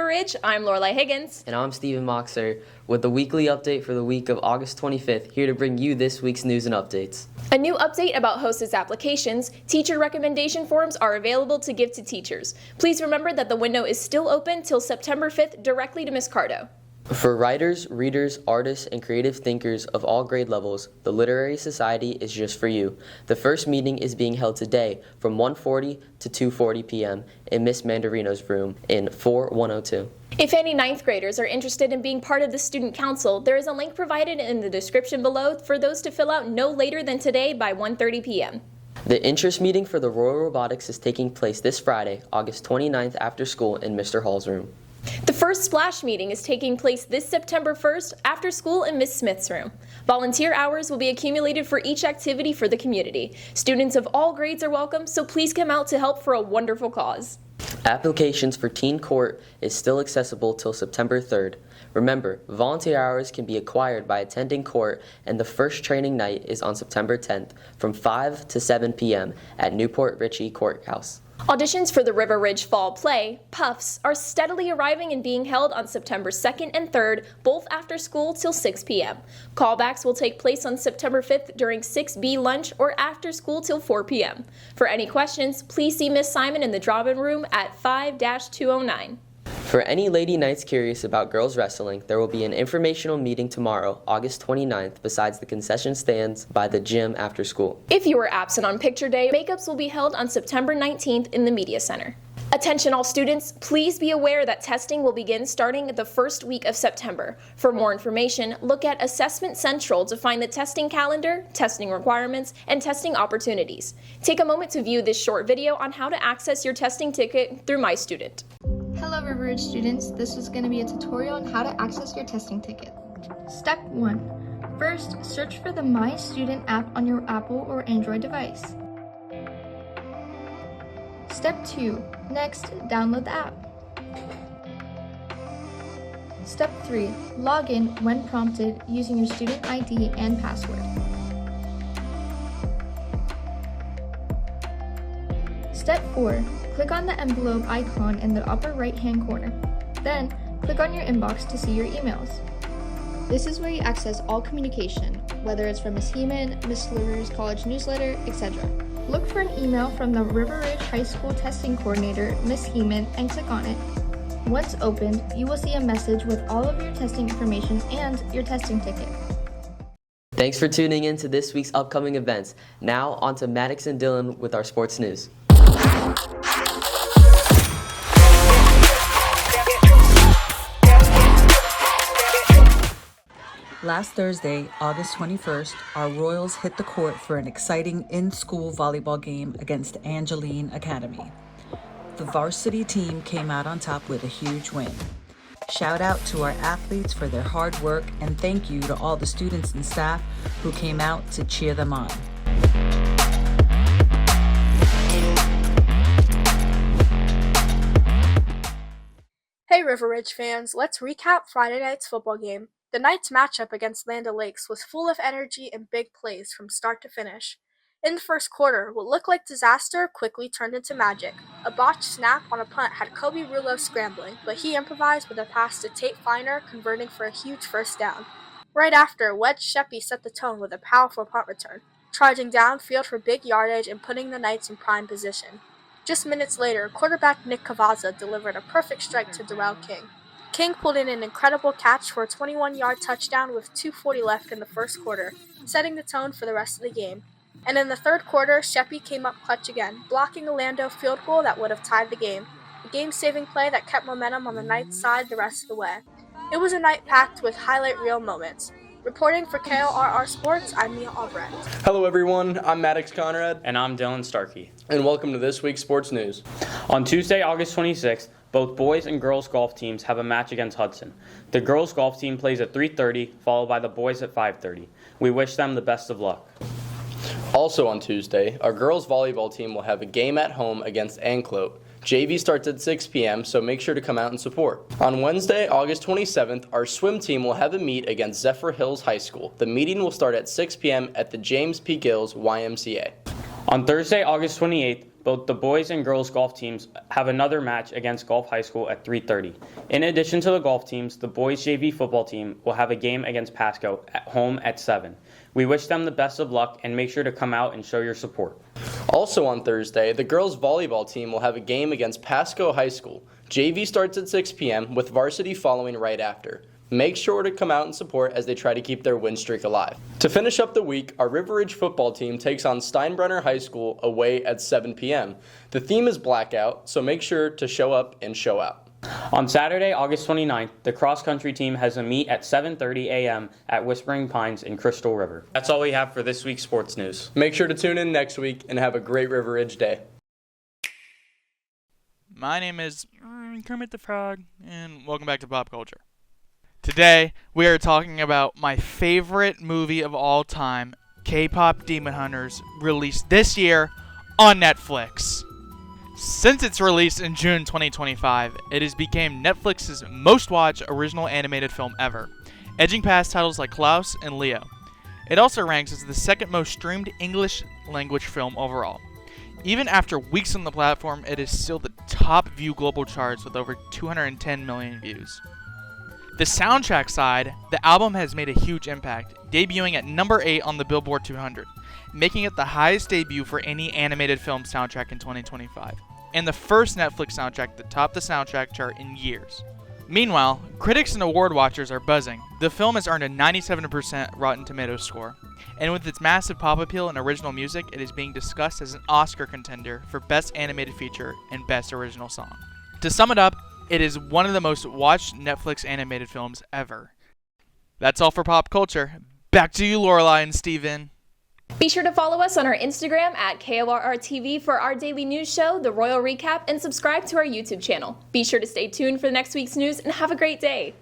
Ridge, I'm Lorelai Higgins. And I'm Stephen Moxer with the weekly update for the week of August 25th, here to bring you this week's news and updates. A new update about hostess applications. Teacher recommendation forms are available to give to teachers. Please remember that the window is still open till September 5th directly to Ms. Cardo. For writers, readers, artists, and creative thinkers of all grade levels, the Literary Society is just for you. The first meeting is being held today from 1:40 to 2:40 p.m. in Miss Mandarino's room in 4102. If any 9th graders are interested in being part of the Student Council, there is a link provided in the description below for those to fill out no later than today by 1:30 p.m. The interest meeting for the Royal Robotics is taking place this Friday, August 29th after school in Mr. Hall's room. The first Splash meeting is taking place this September 1st after school in Ms. Smith's room. Volunteer hours will be accumulated for each activity for the community. Students of all grades are welcome, so please come out to help for a wonderful cause. Applications for Teen Court is still accessible till September 3rd. Remember, volunteer hours can be acquired by attending court, and the first training night is on September 10th from 5 to 7 p.m. at Newport Richey Courthouse. Auditions for the River Ridge Fall Play, Puffs, are steadily arriving and being held on September 2nd and 3rd, both after school till 6 p.m. Callbacks will take place on September 5th during 6B lunch or after school till 4 p.m. For any questions, please see Miss Simon in the drop-in room at 5-209. For any Lady Knights curious about girls wrestling, there will be an informational meeting tomorrow, August 29th, besides the concession stands by the gym after school. If you are absent on picture day, makeups will be held on September 19th in the Media Center. Attention all students, please be aware that testing will begin starting the first week of September. For more information, look at Assessment Central to find the testing calendar, testing requirements, and testing opportunities. Take a moment to view this short video on how to access your testing ticket through My Student. Hello River Ridge students, this is going to be a tutorial on how to access your testing ticket. Step 1. First, search for the My Student app on your Apple or Android device. Step 2. Next, download the app. Step 3. Log in when prompted using your student ID and password. Step 4. Click on the envelope icon in the upper right-hand corner. Then, click on your inbox to see your emails. This is where you access all communication, whether it's from Ms. Heeman, Ms. Sluder's college newsletter, etc. Look for an email from the River Ridge High School Testing Coordinator, Ms. Heeman, and click on it. Once opened, you will see a message with all of your testing information and your testing ticket. Thanks for tuning in to this week's upcoming events. Now, on to Maddox and Dylan with our sports news. Last Thursday, August 21st, our Royals hit the court for an exciting in-school volleyball game against Angeline Academy. The varsity team came out on top with a huge win. Shout out to our athletes for their hard work, and thank you to all the students and staff who came out to cheer them on. Hey River Ridge fans, let's recap Friday night's football game. The Knights matchup against Land O'Lakes was full of energy and big plays from start to finish. In the first quarter, what looked like disaster quickly turned into magic. A botched snap on a punt had Kobe Rulo scrambling, but he improvised with a pass to Tate Feiner, converting for a huge first down. Right after, Wedge Sheppy set the tone with a powerful punt return, charging downfield for big yardage and putting the Knights in prime position. Just minutes later, quarterback Nick Cavazza delivered a perfect strike to Darrell King. King pulled in an incredible catch for a 21-yard touchdown with 2:40 left in the first quarter, setting the tone for the rest of the game. And in the third quarter, Sheppy came up clutch again, blocking a Lando field goal that would have tied the game, a game-saving play that kept momentum on the Knights' side the rest of the way. It was a night packed with highlight reel moments. Reporting for KORR Sports, I'm Mia Albrecht. Hello everyone, I'm Maddox Conrad. And I'm Dylan Starkey. And welcome to this week's sports news. On Tuesday, August 26th, both boys and girls golf teams have a match against Hudson. The girls golf team plays at 3:30, followed by the boys at 5:30. We wish them the best of luck. Also on Tuesday, our girls volleyball team will have a game at home against Anclote. JV starts at 6 p.m., so make sure to come out and support. On Wednesday, August 27th, our swim team will have a meet against Zephyr Hills High School. The meeting will start at 6 p.m. at the James P. Gills YMCA. On Thursday, August 28th, both the boys and girls golf teams have another match against Gulf High School at 3:30. In addition to the golf teams, the boys JV football team will have a game against Pasco at home at 7. We wish them the best of luck and make sure to come out and show your support. Also on Thursday, the girls volleyball team will have a game against Pasco High School. JV starts at 6 p.m. with varsity following right after. Make sure to come out and support as they try to keep their win streak alive. To finish up the week, our River Ridge football team takes on Steinbrenner High School away at 7 p.m. The theme is blackout, so make sure to show up and show out. On Saturday, August 29th, the cross-country team has a meet at 7:30 a.m. at Whispering Pines in Crystal River. That's all we have for this week's sports news. Make sure to tune in next week and have a great River Ridge day. My name is Kermit the Frog, and welcome back to Pop Culture. Today, we are talking about my favorite movie of all time, K-Pop Demon Hunters, released this year on Netflix. Since its release in June 2025, it has become Netflix's most watched original animated film ever, edging past titles like Klaus and Leo. It also ranks as the second most streamed English language film overall. Even after weeks on the platform, it is still the top view global charts with over 210 million views. The soundtrack side, the album has made a huge impact, debuting at number 8 on the Billboard 200, making it the highest debut for any animated film soundtrack in 2025, and the first Netflix soundtrack to top the soundtrack chart in years. Meanwhile, critics and award watchers are buzzing. The film has earned a 97% Rotten Tomatoes score, and with its massive pop appeal and original music, it is being discussed as an Oscar contender for Best Animated Feature and Best Original Song. To sum it up, it is one of the most watched Netflix animated films ever. That's all for Pop Culture. Back to you, Lorelai and Steven. Be sure to follow us on our Instagram at KORR TV for our daily news show, The Royal Recap, and subscribe to our YouTube channel. Be sure to stay tuned for next week's news and have a great day.